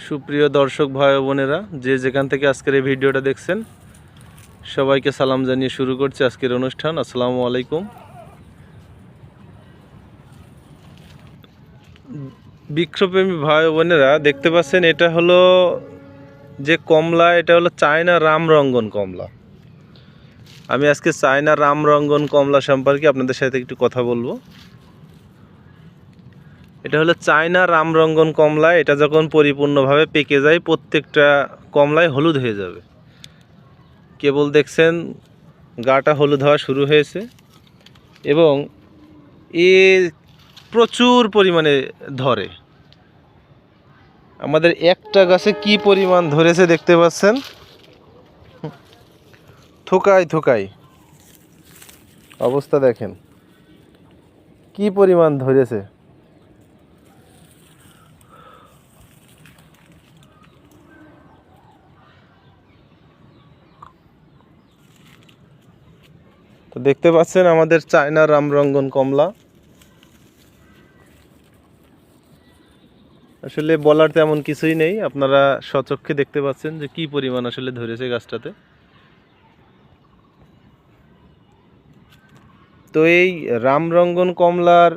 সুপ্রিয় দর্শক ভাই ও বোনেরা, যে যেখান থেকে আজকের এই ভিডিওটা দেখছেন সবাইকে সালাম জানিয়ে শুরু করছি আজকের অনুষ্ঠান। আসসালামু আলাইকুম। বৃক্ষপ্রেমী ভাই ও বোনেরা, দেখতে পাচ্ছেন এটা হলো যে কমলা, এটা হলো চায়না রামরঙ্গন কমলা। আমি আজকে চায়না রামরঙ্গন কমলা সম্পর্কে আপনাদের সাথে একটু কথা বলবো। এটা হলো চায়না রামরঙ্গন কমলা। এটা যখন পরিপূর্ণভাবে পেকে যায় প্রত্যেকটা কমলায় হলুদ হয়ে যাবে। কেবল দেখছেন গাটা হলুদ হওয়া শুরু হয়েছে এবং এ প্রচুর পরিমাণে ধরে। আমাদের একটা গাছে কি পরিমাণ ধরেছে দেখতে পাচ্ছেন, থোকায় থোকায় অবস্থা দেখেন কি পরিমাণ ধরেছে। তো দেখতে পাচ্ছেন আমাদের চায়না রামরঙ্গন কমলা। আসলে বলার তেমন কিছুই নেই, আপনারা স্বচক্ষে দেখতে পাচ্ছেন যে কি পরিমাণ আসলে ধরেছে গাছটাতে। তো এই রামরঙ্গন কমলার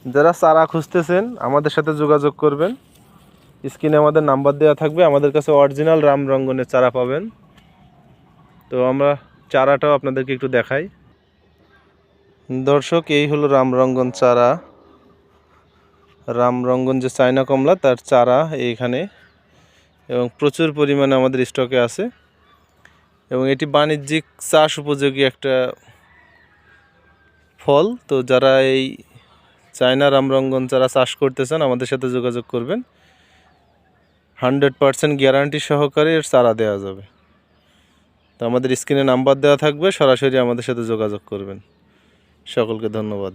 যারা চারা খুঁজতেছেন আমাদের সাথে যোগাযোগ করবেন। স্ক্রিনে আমাদের নাম্বার দেওয়া থাকবে, আমাদের কাছে অরিজিনাল রামরঙ্গনের চারা পাবেন। তো আমরা চারাটাও আপনাদেরকে একটু দেখাই। দর্শক, এই হলো রামরঙ্গন চারা। রামরঙ্গন যে চায়না কমলা তার চারা এইখানে, এবং প্রচুর পরিমাণে আমাদের স্টকে আছে এবং এটি বাণিজ্যিক চাষ উপযোগী একটা ফল। তো যারা এই চায়না রামরঙ্গন চারা চাষ করতে চান আমাদের সাথে যোগাযোগ করবেন। 100% গ্যারান্টি সহকারে এর চারা দেওয়া যাবে। তো আমাদের স্ক্রিনে নাম্বার দেওয়া থাকবে, সরাসরি আমাদের সাথে যোগাযোগ করবেন। সকলকে ধন্যবাদ।